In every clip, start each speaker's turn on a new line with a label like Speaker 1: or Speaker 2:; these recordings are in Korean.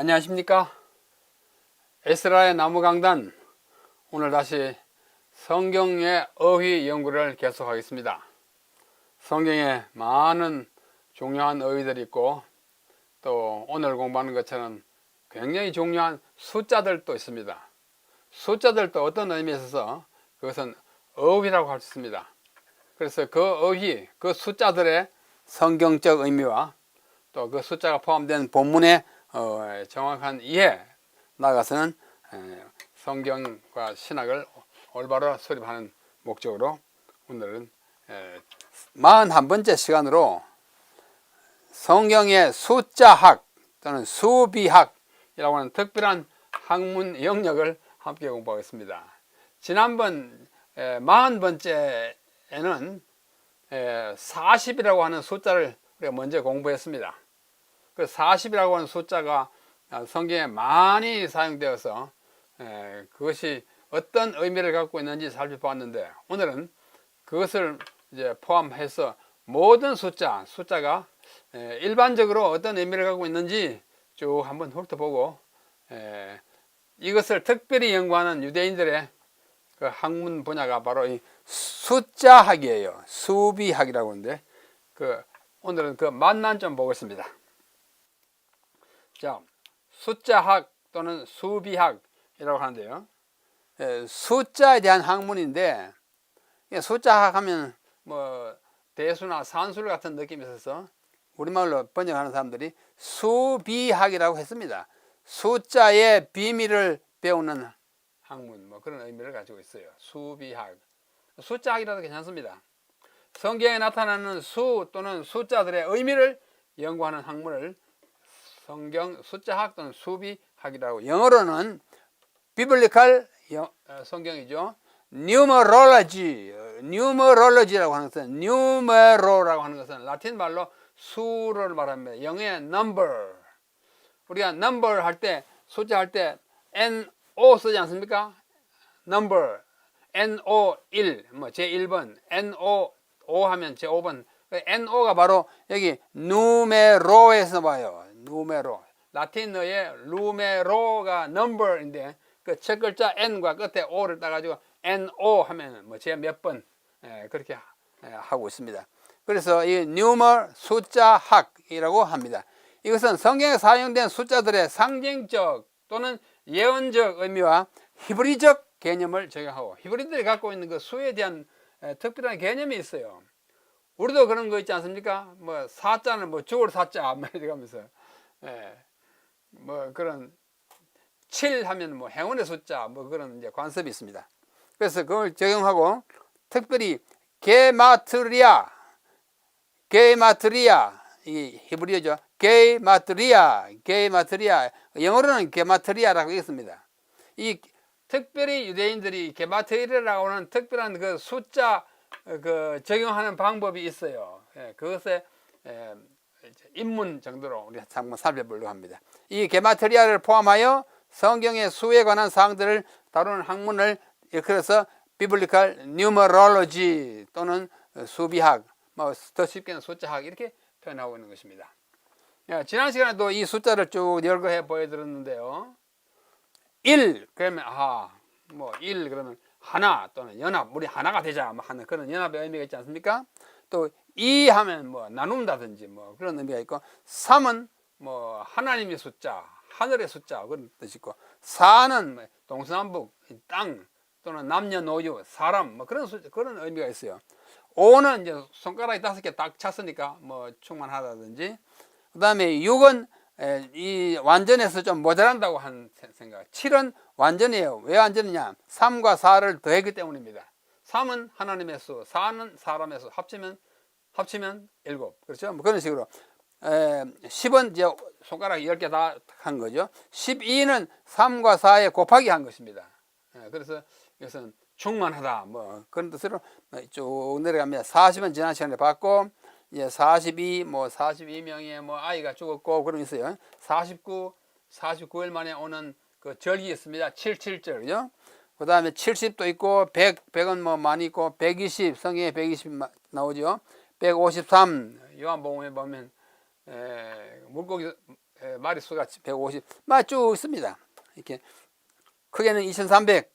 Speaker 1: 안녕하십니까. 에스라의 나무강단, 오늘 다시 성경의 어휘 연구를 계속하겠습니다. 성경에 많은 중요한 어휘들이 있고, 또 오늘 공부하는 것처럼 굉장히 중요한 숫자들도 있습니다. 숫자들도 어떤 의미에 있어서 그것은 어휘라고 할 수 있습니다. 그래서 그 어휘, 그 숫자들의 성경적 의미와 또 그 숫자가 포함된 본문의 정확한 이해, 나아가서는 성경과 신학을 올바로 수립하는 목적으로 오늘은 41번째 시간으로 성경의 숫자학 또는 수비학이라고 하는 특별한 학문 영역을 함께 공부하겠습니다. 지난번 40번째에는 40이라고 하는 숫자를 우리가 먼저 공부했습니다. 그 40이라고 하는 숫자가 성경에 많이 사용되어서 그것이 어떤 의미를 갖고 있는지 살펴보았는데, 오늘은 그것을 이제 포함해서 모든 숫자가 일반적으로 어떤 의미를 갖고 있는지 쭉 한번 훑어보고, 이것을 특별히 연구하는 유대인들의 그 학문 분야가 바로 이 숫자학이에요. 수비학이라고 하는데, 오늘은 그 맛난 좀 보겠습니다. 자, 숫자학 또는 수비학이라고 하는데요. 숫자에 대한 학문인데, 숫자학 하면 뭐 대수나 산술 같은 느낌이 있어서 우리말로 번역하는 사람들이 수비학이라고 했습니다. 숫자의 비밀을 배우는 학문, 뭐 그런 의미를 가지고 있어요. 수비학. 숫자학이라도 괜찮습니다. 성경에 나타나는 수 또는 숫자들의 의미를 연구하는 학문을 성경 숫자학 또는 수비학이라고, 영어로는 비블리컬 성경이죠. numerology라고 하는 것은, numero라고 하는 것은 라틴 말로 수를 말합니다. 영어의 number. 우리가 number 할 때, 숫자 할 때 NO 쓰지 않습니까? number, NO 1, 뭐 제1번, NO 5 하면 제5번. NO가 바로 여기 누메로에서 봐요. 누메로. 라틴어의 누메로가 number인데, 그 첫 글자 N과 끝에 O를 따가지고 NO 하면 뭐 제 몇 번, 그렇게 하고 있습니다. 그래서 이 numer, 숫자학이라고 합니다. 이것은 성경에 사용된 숫자들의 상징적 또는 예언적 의미와 히브리적 개념을 적용하고, 히브리들이 갖고 있는 그 수에 대한 특별한 개념이 있어요. 우리도 그런 거 있지 않습니까? 뭐 사자는 뭐 죽을 사자 뭐 이렇게 하면서, 뭐 그런 7 하면 뭐 행운의 숫자, 뭐 그런 이제 관습이 있습니다. 그래서 그걸 적용하고, 특별히 게마트리아, 이 히브리어죠. 게마트리아, 영어로는 게마트리아라고 있습니다. 이 특별히 유대인들이 게마트리아라고 하는 특별한 그 숫자 적용하는 방법이 있어요. 그것에 입문 정도로 우리가 한번 살펴보려고 합니다. 이 게마트리아를 포함하여 성경의 수에 관한 사항들을 다루는 학문을 일컬어서 비블리컬 뉴머롤로지 또는 수비학, 뭐 더 쉽게는 숫자학, 이렇게 표현하고 있는 것입니다. 지난 시간에도 이 숫자를 쭉 열거해 보여드렸는데요. 1 그러면 뭐 1 그러면 하나 또는 연합, 우리 하나가 되자 뭐 하는 그런 연합의 의미가 있지 않습니까? 또 2 하면 뭐 나눈다든지 뭐 그런 의미가 있고, 3은 뭐 하나님의 숫자, 하늘의 숫자 그런 뜻이 있고, 4는 동서남북, 땅 또는 남녀노유, 사람 뭐 그런 의미가 있어요. 5는 이제 손가락이 5개 딱 찼으니까 뭐 충만하다든지, 그 다음에 6은 이 완전해서 좀 모자란다고 하는 생각. 7은 완전해요. 왜 완전이냐? 3과 4를 더했기 때문입니다. 3은 하나님의 수, 4는 사람의 수, 합치면 7. 그렇죠? 뭐 그런 식으로. 10은 이제 손가락 10개 다 한 거죠. 12는 3과 4에 곱하기 한 것입니다. 그래서 이것은 충만하다, 뭐 그런 뜻으로 쭉 내려갑니다. 40은 지난 시간에 봤고, 이제 42, 뭐 42명의 뭐 아이가 죽었고 그런 있어요. 49일 만에 오는 그 절기 있습니다. 77절, 그죠? 그 다음에 70도 있고, 100은 뭐 많이 있고, 120, 성경에 120 나오죠. 153, 요한복음에 보면 물고기 마리수가 150 쭉 있습니다. 이렇게 크게는 2300,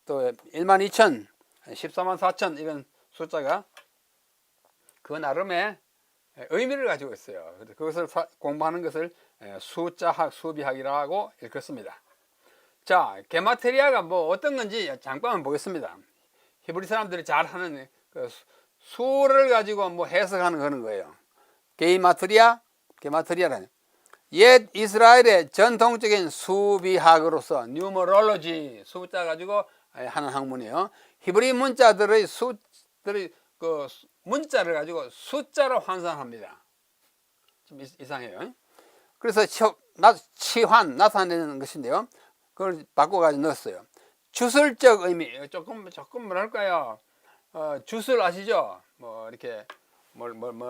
Speaker 1: 또 12000, 144,000 이런 숫자가 그 나름의 의미를 가지고 있어요. 그것을 공부하는 것을 숫자학, 수비학이라고 일컫습니다. 자, 게마트리아가 뭐 어떤 건지 잠깐 보겠습니다. 히브리 사람들이 잘 하는 그 수를 가지고 뭐 해석하는 그런 거예요. 게마트리아라는 옛 이스라엘의 전통적인 수비학으로서 뉴머롤로지, 숫자 가지고 하는 학문이에요. 히브리 문자들의 그 문자를 가지고 숫자로 환산합니다. 좀 이상해요. 그래서 치환, 나타내는 것인데요. 그걸 바꿔가지고 넣었어요. 주술적 의미, 조금 뭐랄까요? 주술 아시죠? 뭐 이렇게 뭐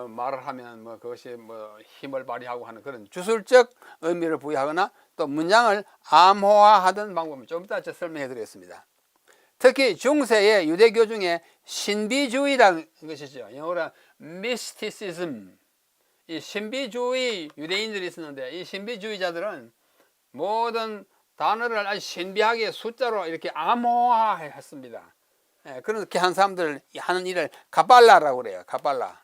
Speaker 1: 말을 하면 뭐 그것이 뭐 힘을 발휘하고 하는 그런 주술적 의미를 부여하거나 또 문장을 암호화하던 방법을 좀 이따 제가 설명해 드리겠습니다. 특히 중세의 유대교 중에 신비주의라는 것이죠. 영어로 mysticism. 이 신비주의 유대인들이 있었는데 이 신비주의자들은 모든 단어를 아주 신비하게 숫자로 이렇게 암호화했습니다. 그렇게 한 사람들 하는 일을 카발라라고 그래요. 카발라.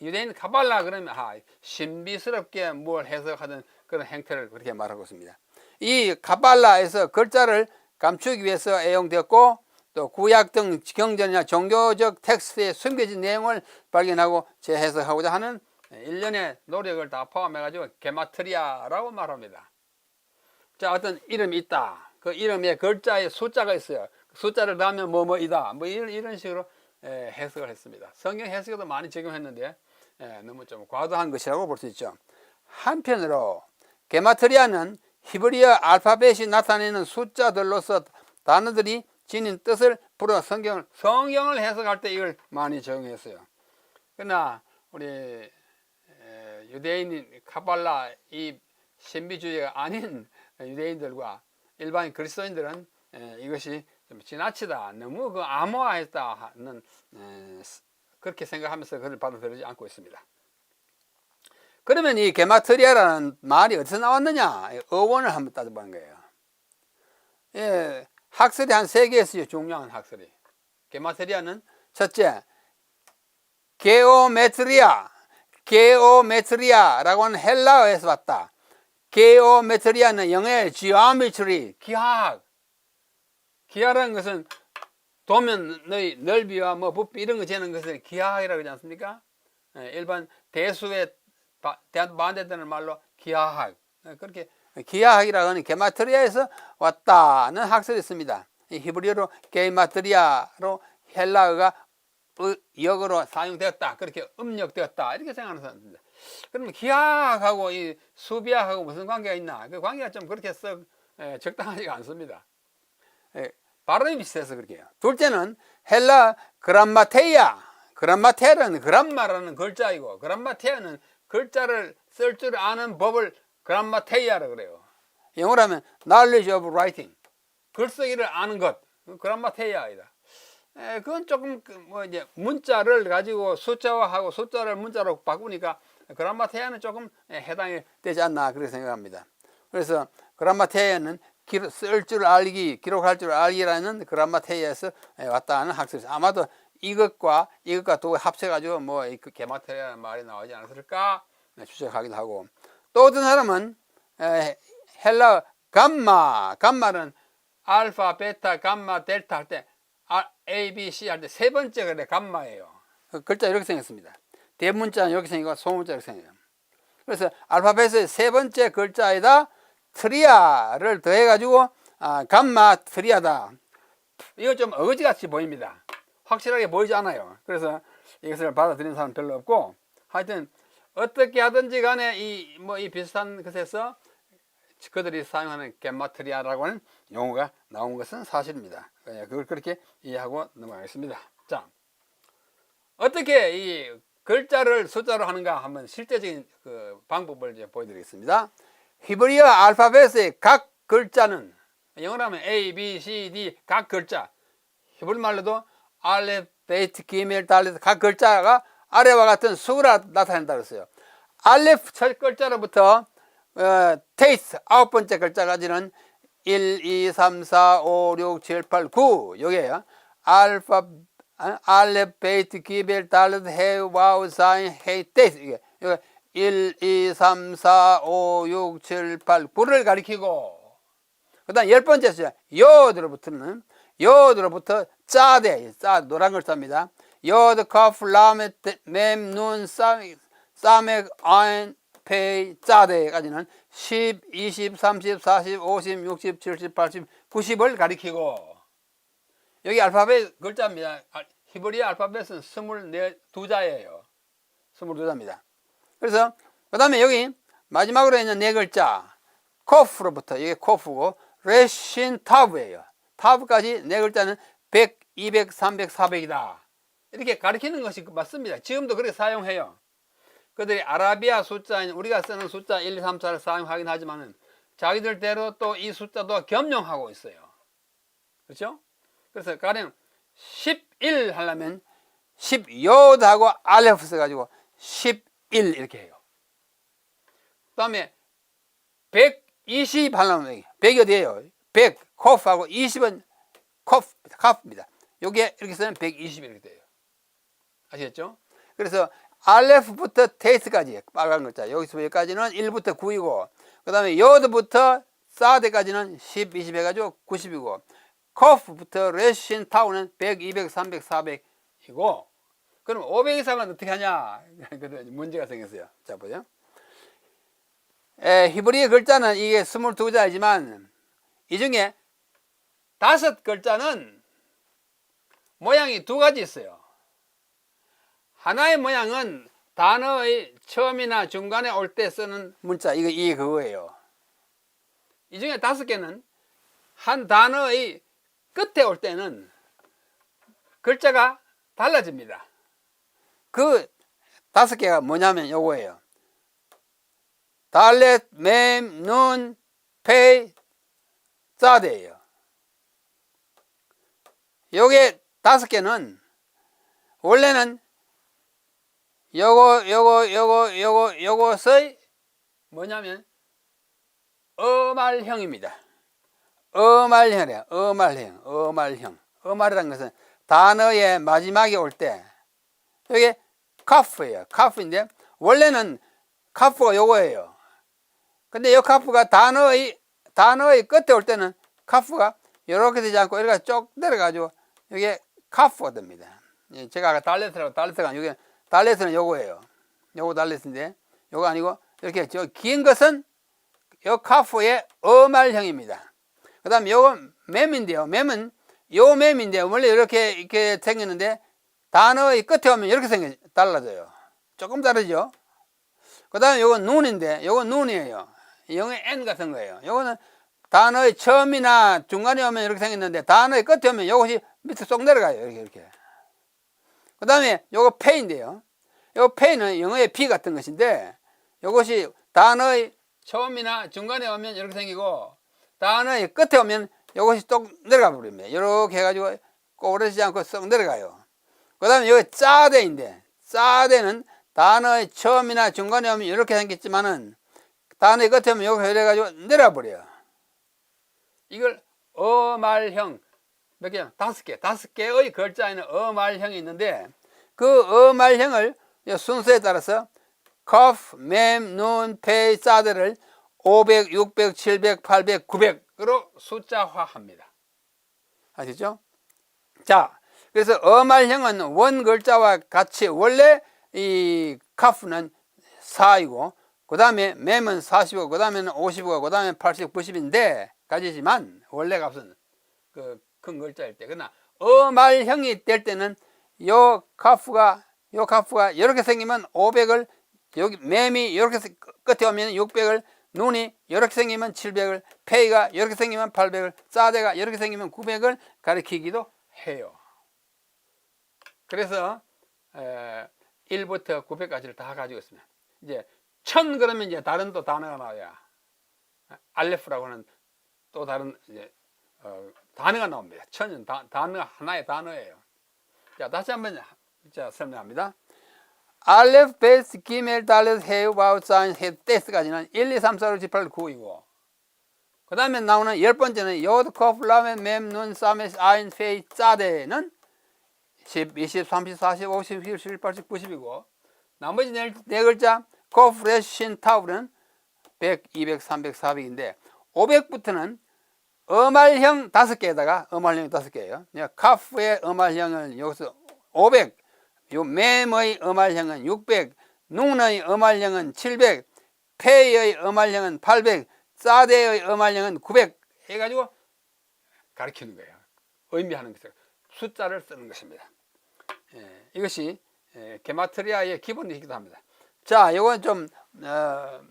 Speaker 1: 유대인 카발라 그러면 신비스럽게 뭘 해석하든 그런 행태를 그렇게 말하고 있습니다. 이 카발라에서 글자를 감추기 위해서 애용되었고 또 구약 등 경전이나 종교적 텍스트에 숨겨진 내용을 발견하고 재해석하고자 하는 일련의 노력을 다 포함해가지고 게마트리아라고 말합니다. 자, 어떤 이름이 있다. 그 이름에 글자에 숫자가 있어요. 숫자를 넣으면 뭐뭐이다. 뭐 이런 식으로 해석을 했습니다. 성경 해석에도 많이 적용했는데 너무 좀 과도한 것이라고 볼 수 있죠. 한편으로 게마트리아는 히브리어 알파벳이 나타내는 숫자들로서 단어들이 지닌 뜻을 풀어 성경을 해석할 때 이걸 많이 적용했어요. 그러나 우리 유대인 카발라 이 신비주의가 아닌 유대인들과 일반 그리스도인들은 이것이 좀 지나치다, 너무 그 암호화했다는 그렇게 생각하면서 그걸 받아들이지 않고 있습니다. 그러면 이 게마트리아라는 말이 어디서 나왔느냐? 어원을 한번 따져보는 거예요. 예, 학설이 한 3개 있어요. 중요한 학설이. 게마트리아는 첫째, 게오메트리아라고 하는 헬라어에서 왔다. 게오메트리아는 영어의 geometry, 기하라는 것은 도면의 넓이와 뭐 부피 이런 거 재는 것을 기하학이라고 하지 않습니까? 일반 대수에 반대되는 말로 기하학. 그렇게 기하학이라고 하는 게마트리아에서 왔다는 학설이 있습니다. 히브리어로 게마트리아로 헬라어가 역어로 사용되었다. 그렇게 음력되었다. 이렇게 생각하는 사람입니다. 그러면 기하학하고 이 수비학하고 무슨 관계가 있나? 그 관계가 좀 그렇게 썩 적당하지가 않습니다. 발음이 비슷해서 그렇게요. 둘째는 헬라 그람마테아라는 그람마라는 글자이고, 그람마테아는 글자를 쓸 줄 아는 법을 그람마테이아라고 그래요. 영어로 하면 knowledge of writing, 글쓰기를 아는 것, 그람마테이아이다. 그건 조금 뭐 이제 문자를 가지고 숫자화하고 숫자를 문자로 바꾸니까 그람마테이아는 조금 해당이 되지 않나 그렇게 생각합니다. 그래서 그람마테이아는 쓸 줄 알기, 기록할 줄 알기라는 그람마테이아에서 왔다는 학설이 있어요. 아마도 이것과 두 합쳐가지고 뭐 그 게마트리아라는 말이 나오지 않았을까 추측하기도 하고, 또 어떤 사람은 헬라 감마는 알파, 베타, 감마, 델타 할 때 A, B, C 할 때 세 번째 그래 감마예요. 그 글자 이렇게 생겼습니다. 대문자는 이렇게 생기고 소문자 이렇게 생겨요. 그래서 알파벳의 세 번째 글자에다 트리아를 더해가지고 감마 트리아다. 이거 좀 어거지같이 보입니다. 확실하게 보이지 않아요. 그래서 이것을 받아들이는 사람은 별로 없고, 하여튼 어떻게 하든지 간에 이 비슷한 것에서 그들이 사용하는 게마트리아라고 하는 용어가 나온 것은 사실입니다. 그걸 그렇게 이해하고 넘어가겠습니다. 자, 어떻게 이 글자를 숫자로 하는가 한번 실제적인 그 방법을 이제 보여드리겠습니다. 히브리어 알파벳의 각 글자는 영어로 하면 A, B, C, D 각 글자, 히브리 말로도 알렙, 베이트, 기멜, 달렛 각 글자가 아래와 같은 수라 나타낸다고 했어요. 알레프 첫 글자로부터 테이스 아홉 번째 글자까지는 1, 2, 3, 4, 5, 6, 7, 8, 9 요게요. 알렙, 베이트, 기벨, 달렛, 해, 와우, 사인, 헤이, 테이스 이게 1, 2, 3, 4, 5, 6, 7, 8, 9를 가리키고 그 다음 열 번째 숫자 요드로부터 짜대 노란 글자입니다. 요드, 카프, 라메, 맴, 눈, 사메, 아인, 페이, 짜대까지는 10, 20, 30, 40, 50, 60, 70, 80, 90을 가리키고 여기 알파벳 글자입니다. 히브리 알파벳은 22자예요. 22자입니다. 그래서 그 다음에 여기 마지막으로 있는 네 글자 코프로부터 이게 코프고 레신 타브예요. 타브까지 네 글자는 100, 200, 300, 400이다. 이렇게 가리키는 것이 맞습니다. 지금도 그렇게 사용해요. 그들이 아라비아 숫자인 우리가 쓰는 숫자 1, 2, 3, 4를 사용하긴 하지만 자기들대로 또 이 숫자도 겸용하고 있어요. 그렇죠? 그래서 가령 11 하려면 10요드하고 알레프 써가지고 11 이렇게 해요. 그 다음에 120 하려면 100이 어디예요? 100 코프하고 20은 카프입니다. 요게 이렇게 쓰면 120 이렇게 돼요. 아시겠죠? 그래서 알레프부터 테이스까지 빨간 글자 여기서 여기까지는 1부터 9이고 그 다음에 요드부터 사데까지는 10, 20 해가지고 90이고 코프부터 레신 타우는 100, 200, 300, 400이고 그럼 500 이상은 어떻게 하냐? 문제가 생겼어요. 자 보세요. 히브리 글자는 이게 22자이지만 이 중에 5글자는 모양이 두 가지 있어요. 하나의 모양은 단어의 처음이나 중간에 올 때 쓰는 문자 이게 그거예요. 이 중에 5개는 한 단어의 끝에 올 때는 글자가 달라집니다. 그 5개가 뭐냐면 요거예요. 달렛, 맴, 눈, 페이, 짜데예요. 요게 5개는 원래는 요것의 뭐냐면 어말형입니다. 어말형이래요. 어말형. 어말이라는 것은 단어의 마지막에 올 때 이게 카프예요. 카프인데 원래는 카프가 요거예요. 근데 이 카프가 단어의 끝에 올 때는 카프가 이렇게 되지 않고 이렇게 쭉 내려가지고 이게 카프가 됩니다. 제가 아까 달렛가 이게 달렛은 요거예요. 요거 달렛인데 요거 아니고 이렇게 저 긴 것은 요 카프의 어말형입니다. 그 다음에 요건 맴인데요. 맴은 요 맴인데요. 원래 이렇게 생겼는데 단어의 끝에 오면 이렇게 달라져요. 조금 다르죠. 그 다음에 요건 눈인데 요건 눈이에요. 영의 N 같은 거예요. 요거는 단어의 처음이나 중간에 오면 이렇게 생겼는데 단어의 끝에 오면 요것이 밑에 쏙 내려가요. 이렇게. 그 다음에 요거 페인데요. 요 페인은 영어의 B 같은 것인데 요것이 단어의 처음이나 중간에 오면 이렇게 생기고 단어의 끝에 오면 요것이 쏙 내려가 버립니다. 이렇게 해가지고 꼬부러지지 않고 쏙 내려가요. 그 다음에 여기 짜대인데 짜대는 단어의 처음이나 중간에 오면 이렇게 생겼지만은 단어의 끝에 오면 이렇게 해가지고 내려버려요. 이걸 어말형 몇 개냐? 5개. 5개의 글자에는 어말형이 있는데 그 어말형을 순서에 따라서 커프, 맴, 눈, 페이, 사드를 500, 600, 700, 800, 900으로 숫자화합니다. 아시죠? 자, 그래서 어말형은 원 글자와 같이 원래 이 카프는 4이고 그 다음에 맴은 40이고 그 다음에는 50이고 그 다음에 80, 90인데 가지지만 원래 값은 그 큰 글자일 때 그러나 어말형이 될 때는 요 카프가 이렇게 생기면 500을 여기 맴이 이렇게 끝에 오면 600을 눈이 이렇게 생기면 700을 페이가 이렇게 생기면 800을 사대가 이렇게 생기면 900을 가리키기도 해요. 그래서 1부터 900까지를 다 가지고 있습니다. 이제 1000 그러면 이제 다른 또 단어가 나와야 알레프라고 하는 또 다른 이제 단어가 나옵니다. 1000은 단어 하나의 단어예요. 자, 다시 한번 설명합니다. 알레프 베이스 기멜 달렛 헤우 바우 사인 헤 테스까지는 1, 2, 3, 4, 5, 6, 7, 8, 9이고 그 다음에 나오는 10번째는 요드 코프 라멘 맴눈 사메스 아인 페이 짜데는 10, 20, 30, 40, 50, 60, 70, 80, 90이고 나머지 네 글자 코프 레신 타울은 100, 200, 300, 400인데 500부터는 어말형 5개에다가 어말형이 5개예요. 카프의 어말형은 여기서 500, 요 맴의 어말형은 600, 눈의 어말형은 700, 페이의 어말형은 800, 사대의 어말형은 900 해가지고 가르치는 거예요. 의미하는 것을 숫자를 쓰는 것입니다. 이것이 게마트리아의 기본이기도 합니다. 자, 이건 좀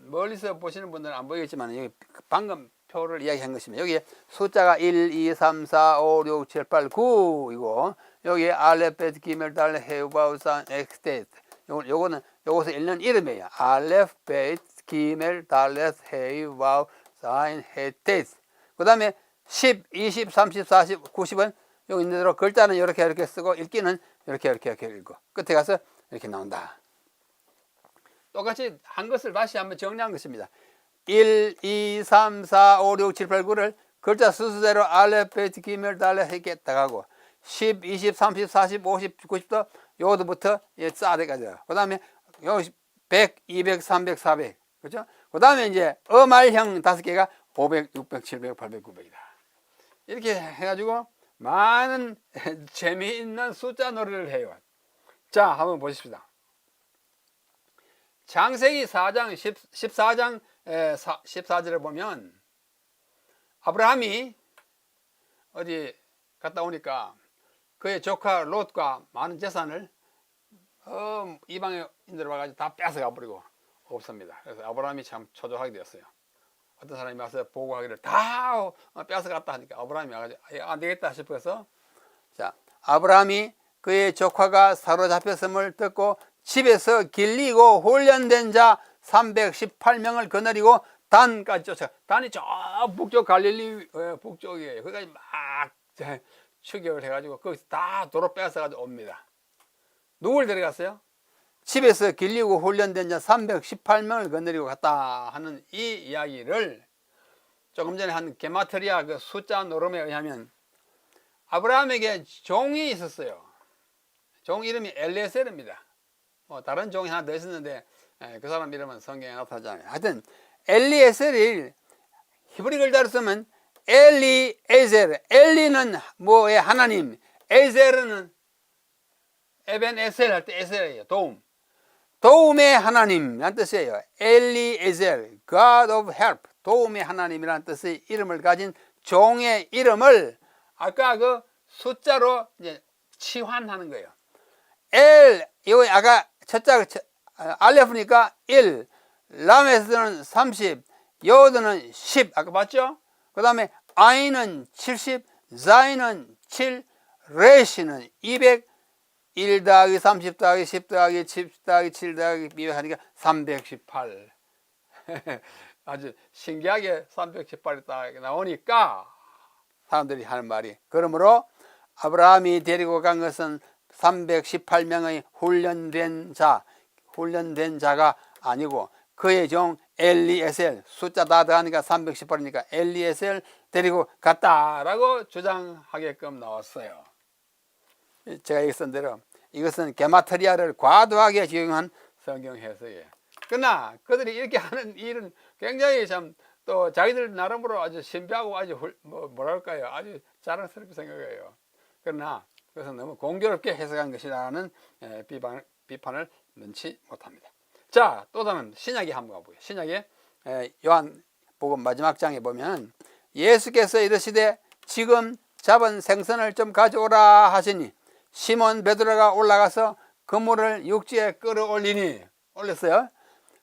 Speaker 1: 멀리서 보시는 분들은 안 보이겠지만 여기 방금 표를 이야기한 것입니다. 여기 숫자가 1, 2, 3, 4, 5, 6, 7, 8, 9이고 여기 알레, 베트, 기멜, 달레, 헤우, 바우, 산, 엑스테이트 요것을 읽는 이름이에요. 알레, 베트, 기멜, 달레, 헤우, 바우, 산, 헤테이트 그 다음에 10, 20, 30, 40, 90은 여기 있는 대로 글자는 이렇게 쓰고 읽기는 이렇게 읽고 끝에 가서 이렇게 나온다. 똑같이 한 것을 다시 한번 정리한 것입니다. 1, 2, 3, 4, 5, 6, 7, 8, 9를 글자 순서대로 알레, 베트, 기멜, 달레 이렇게 딱 하고 10, 20, 30, 40, 50, 90도 요거부터 싸대까지 그 다음에 여기 100, 200, 300, 400 그렇죠? 그 다음에 이제 어말형 5개가 500, 600, 700, 800, 900이다. 이렇게 해가지고 많은 재미있는 숫자 놀이를 해요. 자, 한번 보십시다. 창세기 4장 14장 14절에 보면 아브라함이 어디 갔다 오니까 그의 조카 롯과 많은 재산을 이방인들 와가지고 다 뺏어가 버리고 없습니다. 그래서 아브라함이 참 초조하게 되었어요. 어떤 사람이 와서 보고하기를 다 뺏어갔다 하니까 아브라함이 와가지고 안 되겠다 싶어서 자, 아브라함이 그의 조카가 사로잡혔음을 듣고 집에서 길리고 훈련된 자 318명을 거느리고 단까지 쫓아. 단이 저 북쪽 갈릴리 북쪽이에요. 거기까지 막 추격을 해가지고 거기서 다 도로 뺏어가지고 옵니다. 누굴 데려갔어요? 집에서 길리고 훈련된 자 318명을 거느리고 갔다 하는 이 이야기를 조금 전에 한 게마트리아 그 숫자 노름에 의하면 아브라함에게 종이 있었어요. 종 이름이 엘리에셀입니다. 다른 종이 하나 더 있었는데 그 사람 이름은 성경에 나타나지 않아요. 하여튼 엘리에셀이 히브리 글자로 쓰면 엘리에셀. 엘리는 뭐의 하나님, 에셀은 에벤에셀 할 때 에셀이에요. 도움의 하나님이라는 뜻이에요. 엘리에셀, God of Help, 도움의 하나님이라는 뜻의 이름을 가진 종의 이름을 아까 그 숫자로 이제 치환하는 거예요. 이거 아까 첫자 알레프니까 1, 라메스는 30, 요드는 10 아까 봤죠? 그 다음에 아이는 70, 자이는 7, 레시는 200, 1 더하기 30 더하기 10 더하기 10 더하기 7 더하기 200 하니까 318 아주 신기하게 318이 딱 나오니까 사람들이 하는 말이 그러므로 아브라함이 데리고 간 것은 318명의 훈련된 자가 아니고 그의 종 엘리에셀 숫자 다 더하니까 318이니까 엘리에셀 데리고 갔다라고 주장하게끔 나왔어요. 제가 여기 쓴 대로 이것은 게마트리아를 과도하게 적용한 성경 해석이에요. 그러나 그들이 이렇게 하는 일은 굉장히 참 또 자기들 나름으로 아주 신비하고 아주 뭐랄까요 아주 자랑스럽게 생각해요. 그러나 그것은 너무 공교롭게 해석한 것이라는 비판을 넣지 못합니다. 자, 또 다른 신약에 한번 가보게요. 신약에 요한복음 마지막 장에 보면 예수께서 이르시되 지금 잡은 생선을 좀 가져오라 하시니 시몬 베드로가 올라가서 그물을 육지에 끌어올리니 올렸어요.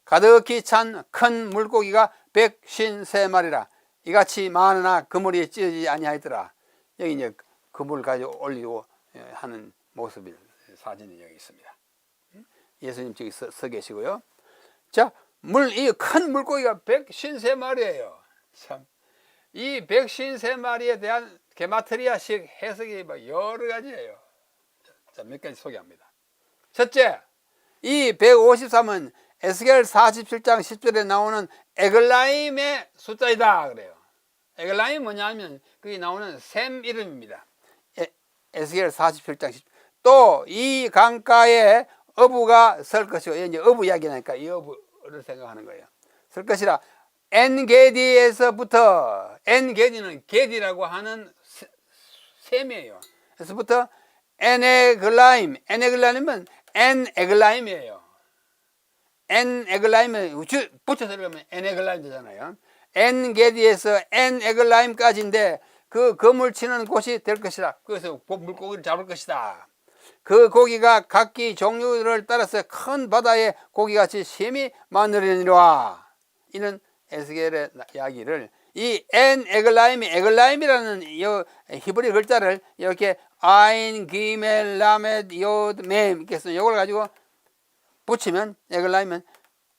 Speaker 1: 가득히 찬 큰 물고기가 153마리라 이같이 많으나 그물이 찢어지지 아니하였더라. 여기 이제 그물 가지고 올리고 하는 모습이 사진이 여기 있습니다. 예수님 저기 서 계시고요. 자, 이 큰 물고기가 153마리예요. 참, 이 153마리에 대한 게마트리아식 해석이 여러 가지예요. 자, 몇 가지 소개합니다. 첫째, 이 153은 에스겔 47장 10절에 나오는 에글라임의 숫자이다 그래요. 에글라임이 뭐냐면 거기 나오는 샘 이름입니다. 에스겔 47장 10절. 또 이 강가에 어부가 설 것이고, 이제 어부 이야기 나니까 이 어부를 생각하는 거예요. 설 것이라. 엔게디에서부터, 엔게디는 게디라고 하는 샘이에요. 그래서부터 에네글라임, 에네글라임은 엔에글라임이에요. 엔에글라임을 붙여서 읽으면 에네글라임 되잖아요. 엔게디에서 엔에글라임까지인데 그 그물 치는 곳이 될 것이다. 그래서 물고기를 잡을 것이다. 그 고기가 각기 종류를 따라서 큰 바다의 고기같이 심히 많으리니라. 이는 에스겔의 이야기를, 이 엔에글라임이, 에글라임이라는 이 히브리 글자를 이렇게 아인, 기멜, 라멧, 요드, mem 이렇게 해서 이걸 가지고 붙이면, 에글라임은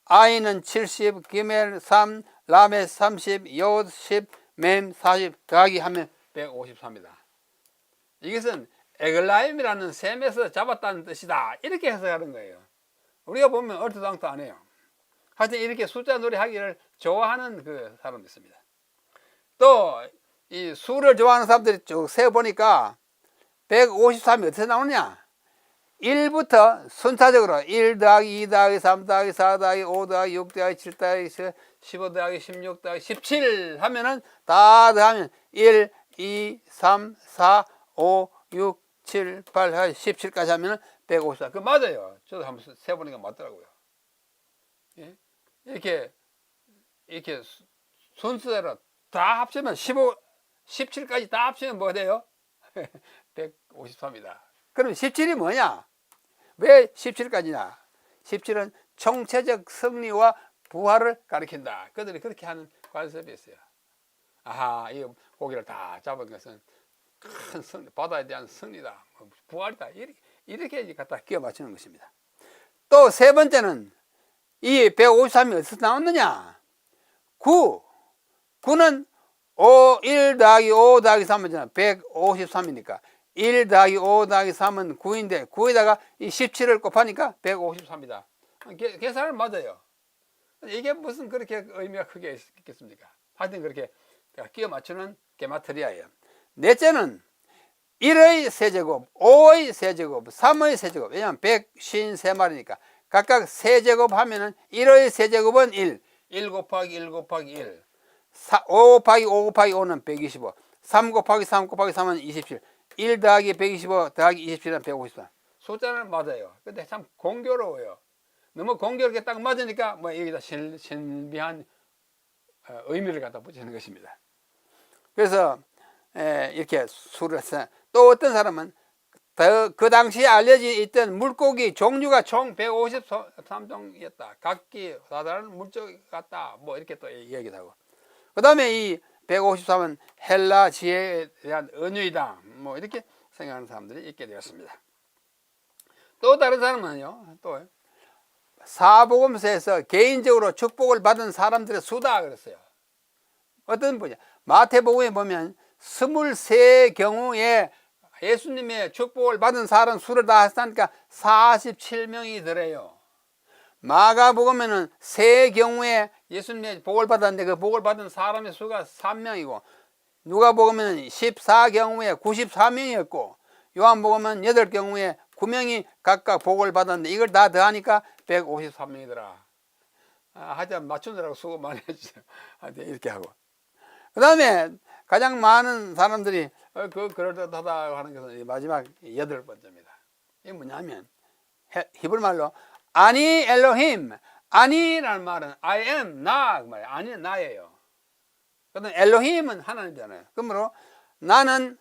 Speaker 1: 아인은 70, 기멜 3, 라멧 30, 요드 10, mem 40 더하기 하면 153이다. 이것은 에글라임이라는 셈에서 잡았다는 뜻이다. 이렇게 해석하는 거예요. 우리가 보면 얼토당토 안 해요. 하여튼 이렇게 숫자 놀이 하기를 좋아하는 그 사람도 있습니다. 또 이 수를 좋아하는 사람들이 쭉 세어보니까 153이 어떻게 나오느냐, 1부터 순차적으로 1 더하기 2 더하기 3 더하기 4 더하기 5 더하기 6 더하기 7 더하기 15 더하기 16 더하기 17 하면은 다 더하면 1, 2, 3, 4, 5, 6, 7, 8, 17까지 하면은 154. 그 맞아요. 저도 한번 세보니까 맞더라고요. 예? 이렇게 순서대로 다 합치면 15, 17까지 다 합치면 뭐가 돼요? 153이다. 그럼 17이 뭐냐? 왜 17까지냐? 17은 총체적 승리와 부활을 가리킨다. 그들이 그렇게 하는 관습이 있어요. 아하, 이 고기를 다 잡은 것은 큰 승리, 바다에 대한 승리다, 부활이다. 이렇게 갖다 끼워 맞추는 것입니다. 또 세 번째는 이 153이 어디서 나왔느냐? 9는 1 더하기 5 더하기 3은 153이니까 1 더하기 5 더하기 3은 9인데 9에다가 이 17을 곱하니까 153이다. 계산은 맞아요. 이게 무슨 그렇게 의미가 크게 있겠습니까? 하여튼 그렇게 끼워 맞추는 게마트리아예요. 넷째는 1의 세제곱, 5의 세제곱, 3의 세제곱. 왜냐하면 153마리니까 각각 세제곱 하면은 1의 세제곱은 1 곱하기 1 곱하기 1, 5 곱하기 5 곱하기 5는 125, 3 곱하기 3 곱하기 3은 27, 1 더하기 125 더하기 27은 154. 숫자는 맞아요. 근데 참 공교로워요. 너무 공교롭게 딱 맞으니까 뭐 여기다 신비한 의미를 갖다 붙이는 것입니다. 그래서 이렇게 수를 해서, 또 어떤 사람은 그 당시에 알려져 있던 물고기 종류가 총 153종이었다. 각기 다른 물고기 같다. 뭐 이렇게 또 얘기도 하고. 그 다음에 이 153은 헬라 지혜에 대한 은유이다. 뭐 이렇게 생각하는 사람들이 있게 되었습니다. 또 다른 사람은요, 또 사복음서에서 개인적으로 축복을 받은 사람들의 수다 그랬어요. 어떤 분이야? 마태복음에 보면 23경우에 예수님의 축복을 받은 사람 수를 다 했으니까 47명이 더래요. 마가복음에는 3경우에 예수님의 복을 받았는데 그 복을 받은 사람의 수가 3명이고, 누가복음에는 14경우에 94명이었고, 요한복음은 8경우에 9명이 각각 복을 받았는데 이걸 다 더하니까 153명이더라. 하여튼 맞추느라고 수고 많이 해주세요. 하여튼 이렇게 하고. 그 다음에 가장 많은 사람들이 그럴듯하다고 하는 것은 마지막 8번째입니다. 이게 뭐냐면 히브리말로 아니 엘로힘, 아니라는 말은 I am, 나, 그 말이에요. 아니 나예요. 그다음 엘로힘은 하나님이잖아요. 그러므로 나는,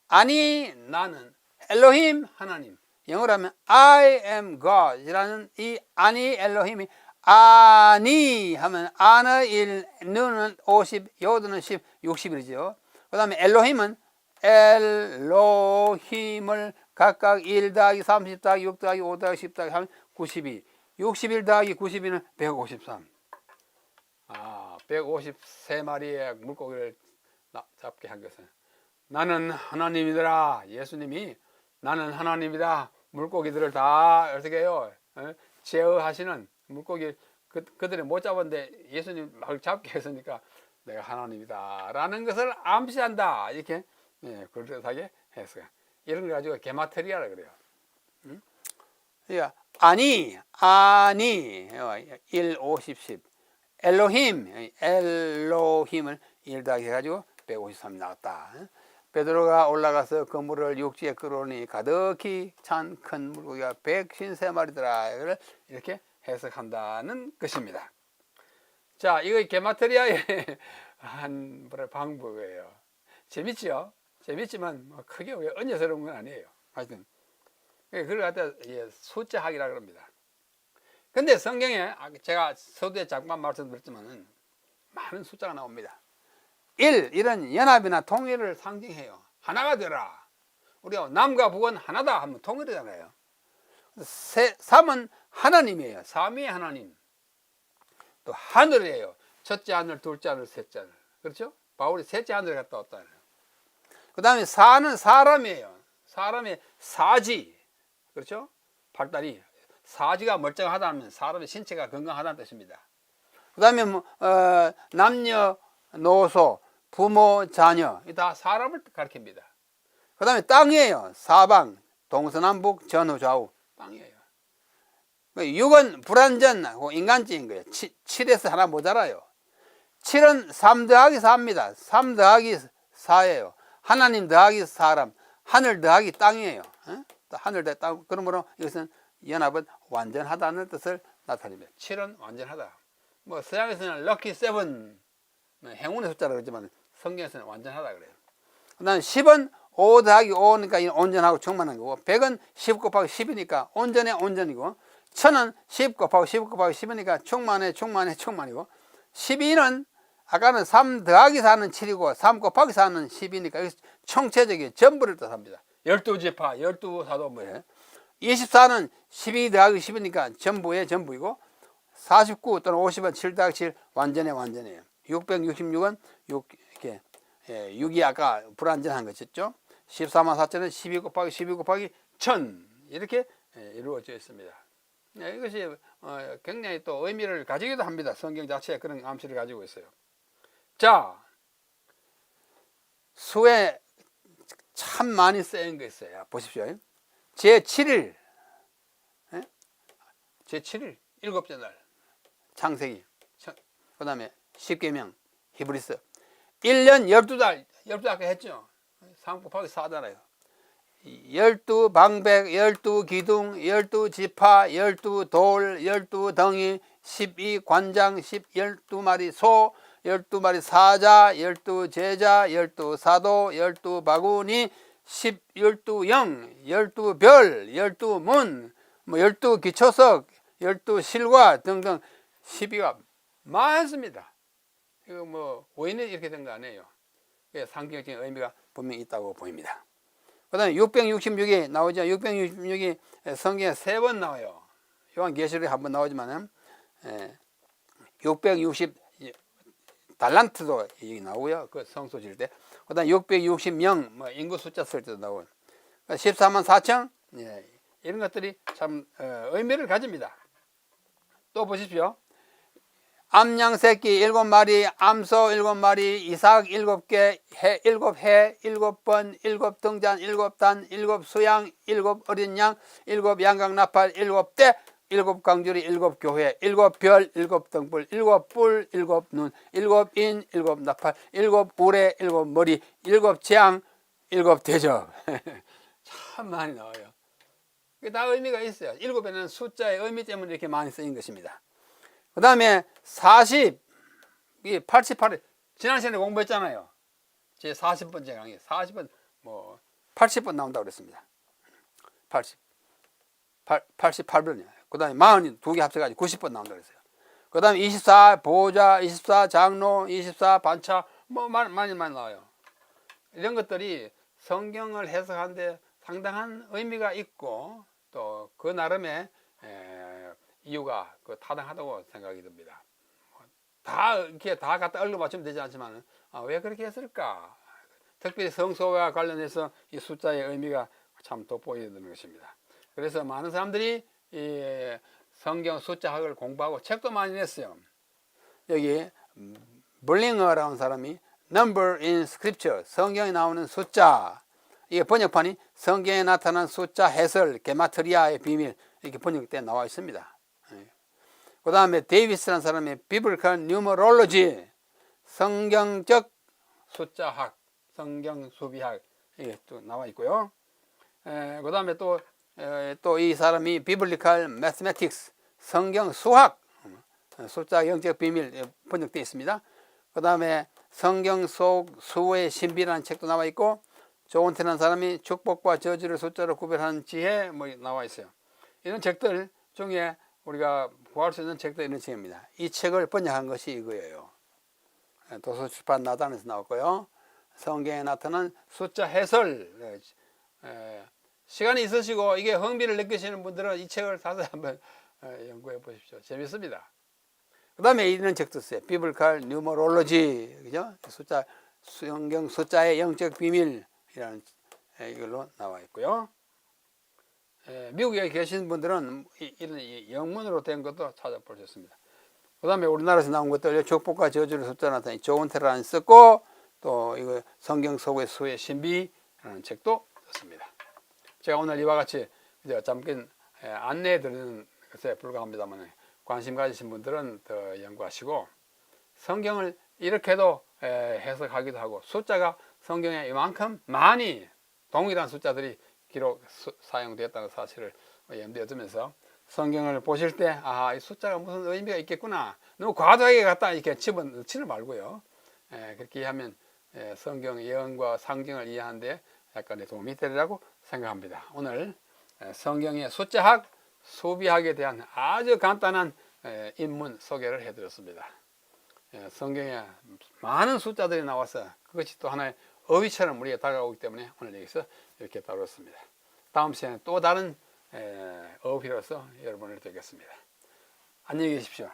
Speaker 1: 아니 나는, 엘로힘 하나님. 영어로 하면 I am God 이라는 이 아니 엘로힘이, 아니 하면 아는 1, 누는 50, 요드는 10, 60이죠. 그 다음에 엘로힘은 엘로힘을 각각 1 더하기 30 더하기 6 더하기 5 더하기 10 더하기 하면 92, 61 더하기 92는 153. 153마리의 물고기를 잡게 한 것은 나는 하나님이더라. 예수님이 나는 하나님이다. 물고기들을 다 어떻게 해요? 제어하시는 물고기 그들이 못 잡았는데 예수님 막 잡게 했으니까 내가 하나님이다 라는 것을 암시한다 이렇게 그럴듯하게 했어요. 이런 거 가지고 게마트리아라 그래요. 아니 1, 50, 10 엘로힘을 1 더하기 해가지고 153 나왔다. 베드로가 올라가서 그물을 육지에 끌어오니 가득히 찬 큰 물고기가 153마리더라. 이렇게 해석한다는 것입니다. 자, 이거 게마트리아의 한 방법이에요. 재밌죠? 재밌지만 크게 언제스러운 건 아니에요. 하여튼 그걸 갖다 숫자학이라 그럽니다. 근데 성경에 제가 서두에 잠깐 말씀드렸지만은 많은 숫자가 나옵니다. 1, 이런 연합이나 통일을 상징해요. 하나가 되라. 우리가 남과 북은 하나다 하면 통일이잖아요. 3은 하나님이에요. 삼위의 하나님. 또 하늘이에요. 첫째 하늘, 둘째 하늘, 셋째 하늘. 그렇죠? 바울이 셋째 하늘에 갔다 왔다. 그 다음에 4는 사람이에요. 사람의 사지. 그렇죠? 발달이. 사지가 멀쩡하다면 사람의 신체가 건강하다는 뜻입니다. 그 다음에 남녀, 노소, 부모, 자녀, 다 사람을 가리킵니다. 그 다음에 땅이에요. 사방, 동서남북, 전후, 좌우, 땅이에요. 6은 불완전하고 인간적인 거예요. 7에서 하나 모자라요. 7은 3 더하기 4입니다. 3 더하기 4예요. 하나님 더하기 사람, 하늘 더하기 땅이에요. 하늘 더하기 땅. 그러므로 이것은 연합은 완전하다는 뜻을 나타냅니다. 7은 완전하다. 뭐 서양에서는 럭키 7, 행운의 숫자라고 그러지만 성경에서는 완전하다 그래요. 그 다음에 10은 5 더하기 5니까 온전하고 충만한 거고, 100은 10 곱하기 10이니까 온전해 온전이고, 1000은 10 곱하기 10 곱하기 10이니까 충만해 충만해 충만이고, 12는 아까는 3 더하기 4는 7이고 3 곱하기 4는 10이니까 총체적인 전부를 뜻합니다. 12지파, 12사도 뭐예요. 24는 12 더하기 10이니까 전부의 전부이고, 49 또는 50은 7 더하기 7 완전해 완전해요. 666은 6이 아까 불완전한 것이었죠. 14만 4천은 12 곱하기 12 곱하기 1000 이렇게 이루어져 있습니다. 이것이 굉장히 또 의미를 가지기도 합니다. 성경 자체에 그런 암시를 가지고 있어요. 자, 수에 참 많이 쓰인 거 있어요. 보십시오. 제7일 제7일 일곱째 날 창세기, 그 다음에 십계명, 히브리서. 1년 12달 12달 아까 했죠. 3 곱하기 4잖아요 12방백, 12기둥, 12지파, 12돌, 12덩이, 12관장, 12마리 소, 12마리 사자, 12제자, 12사도, 12바구니, 12영, 12별, 12문, 12기초석, 12실과 등등 12가 많습니다. 이거 뭐 원인은 이렇게 된 거 아니에요. 상징적인 의미가 분명히 있다고 보입니다. 그 다음에 666이 나오죠. 666이 성경에 3번 나와요. 요한계시록에 한번 나오지만 660 달란트도 여기 나오고요. 그 성소 질 때. 그 다음에 660명 뭐 인구 숫자 쓸 때도 나오고 14만 4천 이런 것들이 참 의미를 가집니다. 또 보십시오. 암양 새끼 7마리, 암소 7마리, 이삭 7개, 해 7해, 7번, 7등잔, 7단, 7수양, 7 어린 양, 7 양강나팔, 7대, 7강줄이, 7교회, 7별, 7등불, 7뿔, 7눈, 7인, 7나팔, 7우레, 7머리, 7재앙, 7대접. 참 많이 나와요. 이게 다 의미가 있어요. 7에는 숫자의 의미 때문에 이렇게 많이 쓰인 것입니다. 그 다음에 40, 88, 지난 시간에 공부했잖아요. 제 40번째 강의, 40번, 80번 나온다고 그랬습니다. 88번이요. 그 다음에 42개 합쳐가지고 90번 나온다고 그랬어요. 그 다음에 24 보호자, 24 장로, 24 반차, 많이 나와요. 이런 것들이 성경을 해석하는데 상당한 의미가 있고, 또 그 나름의 이유가 타당하다고 생각이 듭니다. 이렇게 다 갖다 얼려 맞추면 되지 않지만, 왜 그렇게 했을까? 특별히 성소와 관련해서 이 숫자의 의미가 참 돋보이는 것입니다. 그래서 많은 사람들이 이 성경 숫자학을 공부하고 책도 많이 냈어요. 여기 블링어라는 사람이 Number in Scripture, 성경에 나오는 숫자, 이게 번역판이 성경에 나타난 숫자 해설, 게마트리아의 비밀, 이렇게 번역돼 나와 있습니다. 그 다음에 데이비스라는 사람이 Biblical Numerology, 성경적 숫자학, 성경 수비학, 이게 또 나와 있고요. 그 다음에 또 이 사람이 Biblical Mathematics, 성경 수학, 숫자 영적 비밀 번역되어 있습니다. 그 다음에 성경 속 수의 신비라는 책도 나와 있고, 조은태라는 사람이 축복과 저주를 숫자로 구별하는 지혜 뭐 나와 있어요. 이런 책들 중에 우리가 구할 수 있는 책도 이런 책입니다. 이 책을 번역한 것이 이거예요. 도서출판 나단에서 나왔고요. 성경에 나타난 숫자 해설, 시간이 있으시고 이게 흥미를 느끼시는 분들은 이 책을 사서 한번 연구해 보십시오. 재밌습니다. 그 다음에 이런 책도 있어요. Biblical Numerology, 그죠? 성경 숫자의 영적 비밀이라는 이걸로 나와 있고요. 미국에 계신 분들은 이런 영문으로 된 것도 찾아볼 수 있습니다. 그 다음에 우리나라에서 나온 것들, 축복과 저주를 숫자 나타낸 조은태라는 썼고, 또 이거 성경 속의 수의 신비라는 책도 썼습니다. 제가 오늘 이와 같이 잠깐 안내해 드리는 것에 불과합니다만, 관심 가지신 분들은 더 연구하시고, 성경을 이렇게도 해석하기도 하고, 숫자가 성경에 이만큼 많이 동일한 숫자들이 기록 사용되었다는 사실을 염두에 두면서 성경을 보실 때, 아, 이 숫자가 무슨 의미가 있겠구나, 너무 과도하게 갖다 이렇게 집어넣지는 말고요. 그렇게 하면 성경 예언과 상징을 이해하는데 약간의 도움이 되리라고 생각합니다. 오늘 성경의 숫자학, 수비학에 대한 아주 간단한 인문 소개를 해드렸습니다. 성경에 많은 숫자들이 나와서 그것이 또 하나의 어휘처럼 우리에게 다가오기 때문에 오늘 여기서 이렇게 다뤘습니다. 다음 시간에 또 다른 어휘로서 여러분을 뵙겠습니다. 안녕히 계십시오.